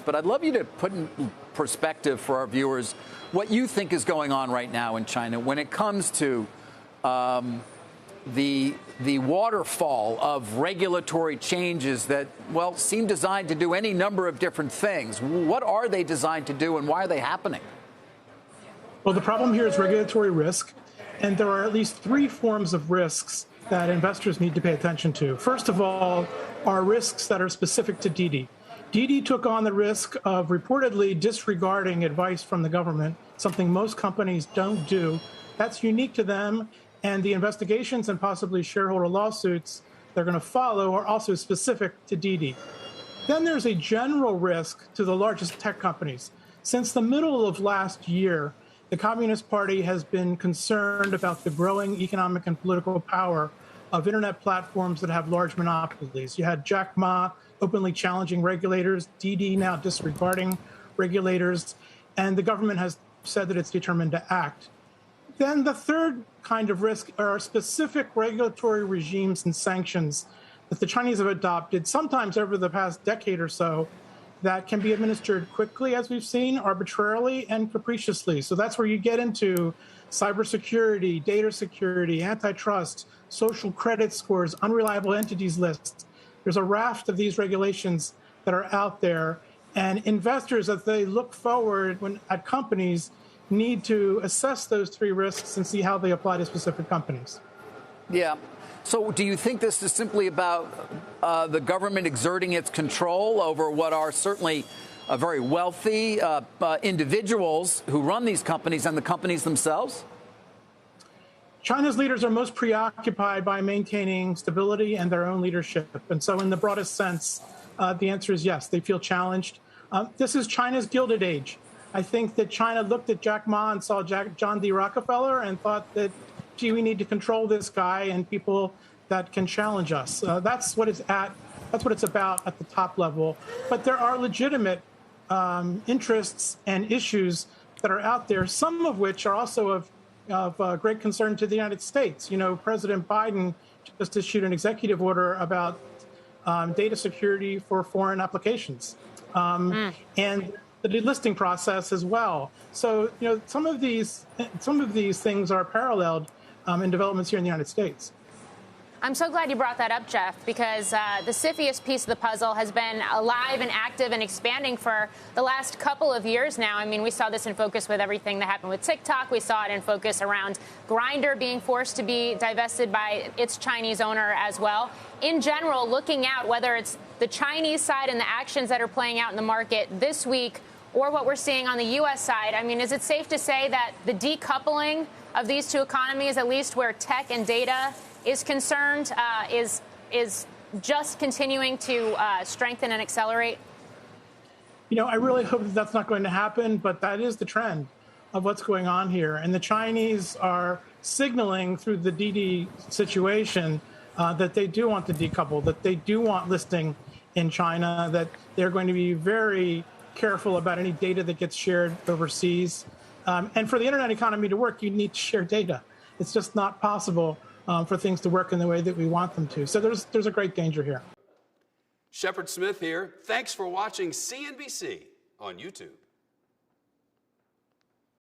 but I'd love you to put in perspective for our viewers what you think is going on right now in China when it comes to the waterfall of regulatory changes that, well, seem designed to do any number of different things. What are they designed to do, and why are they happening? Well, the problem here is regulatory risk, and there are at least three forms of risks that investors need to pay attention to. First of all, are risks that are specific to Didi. Didi took on the risk of reportedly disregarding advice from the government, something most companies don't do. That's unique to them, and the investigations and possibly shareholder lawsuits they're going to follow are also specific to Didi. Then there's a general risk to the largest tech companies. Since the middle of last year, the Communist Party has been concerned about the growing economic and political power of internet platforms that have large monopolies. You had Jack Ma openly challenging regulators, Didi now disregarding regulators, and the government has said that it's determined to act. Then the third kind of risk are specific regulatory regimes and sanctions that the Chinese have adopted, sometimes over the past decade or so, that can be administered quickly, as we've seen, arbitrarily and capriciously. So that's where you get into cybersecurity, data security, antitrust, social credit scores, unreliable entities lists. There's a raft of these regulations that are out there. And investors, as they look forward at companies, need to assess those three risks and see how they apply to specific companies. Yeah. So do you think this is simply about the government exerting its control over what are certainly very wealthy individuals who run these companies and the companies themselves? China's leaders are most preoccupied by maintaining stability and their own leadership. And so in the broadest sense, the answer is yes, they feel challenged. This is China's Gilded Age. I think that China looked at Jack Ma and saw John D. Rockefeller and thought that, gee, we need to control this guy and people that can challenge us. That's what it's about at the top level. But there are legitimate interests and issues that are out there, some of which are also of great concern to the United States. You know, President Biden just issued an executive order about data security for foreign applications. And the delisting process as well. So, you know, some of these things are paralleled in developments here in the United States. I'm so glad you brought that up, Jeff, because the CFIUS piece of the puzzle has been alive and active and expanding for the last couple of years now. I mean, we saw this in focus with everything that happened with TikTok. We saw it in focus around Grindr being forced to be divested by its Chinese owner as well. In general, looking out, whether it's the Chinese side and the actions that are playing out in the market this week or what we're seeing on the U.S. side, I mean, is it safe to say that the decoupling of these two economies, at least where tech and data is concerned, is just continuing to strengthen and accelerate? You know, I really hope that that's not going to happen, but that is the trend of what's going on here. And the Chinese are signaling through the Didi situation that they do want to decouple, that they do want listing in China, that they're going to be very careful about any data that gets shared overseas. And for the internet economy to work, you need to share data. It's just not possible for things to work in the way that we want them to. So there's a great danger here. Shepard Smith here. Thanks for watching CNBC on YouTube.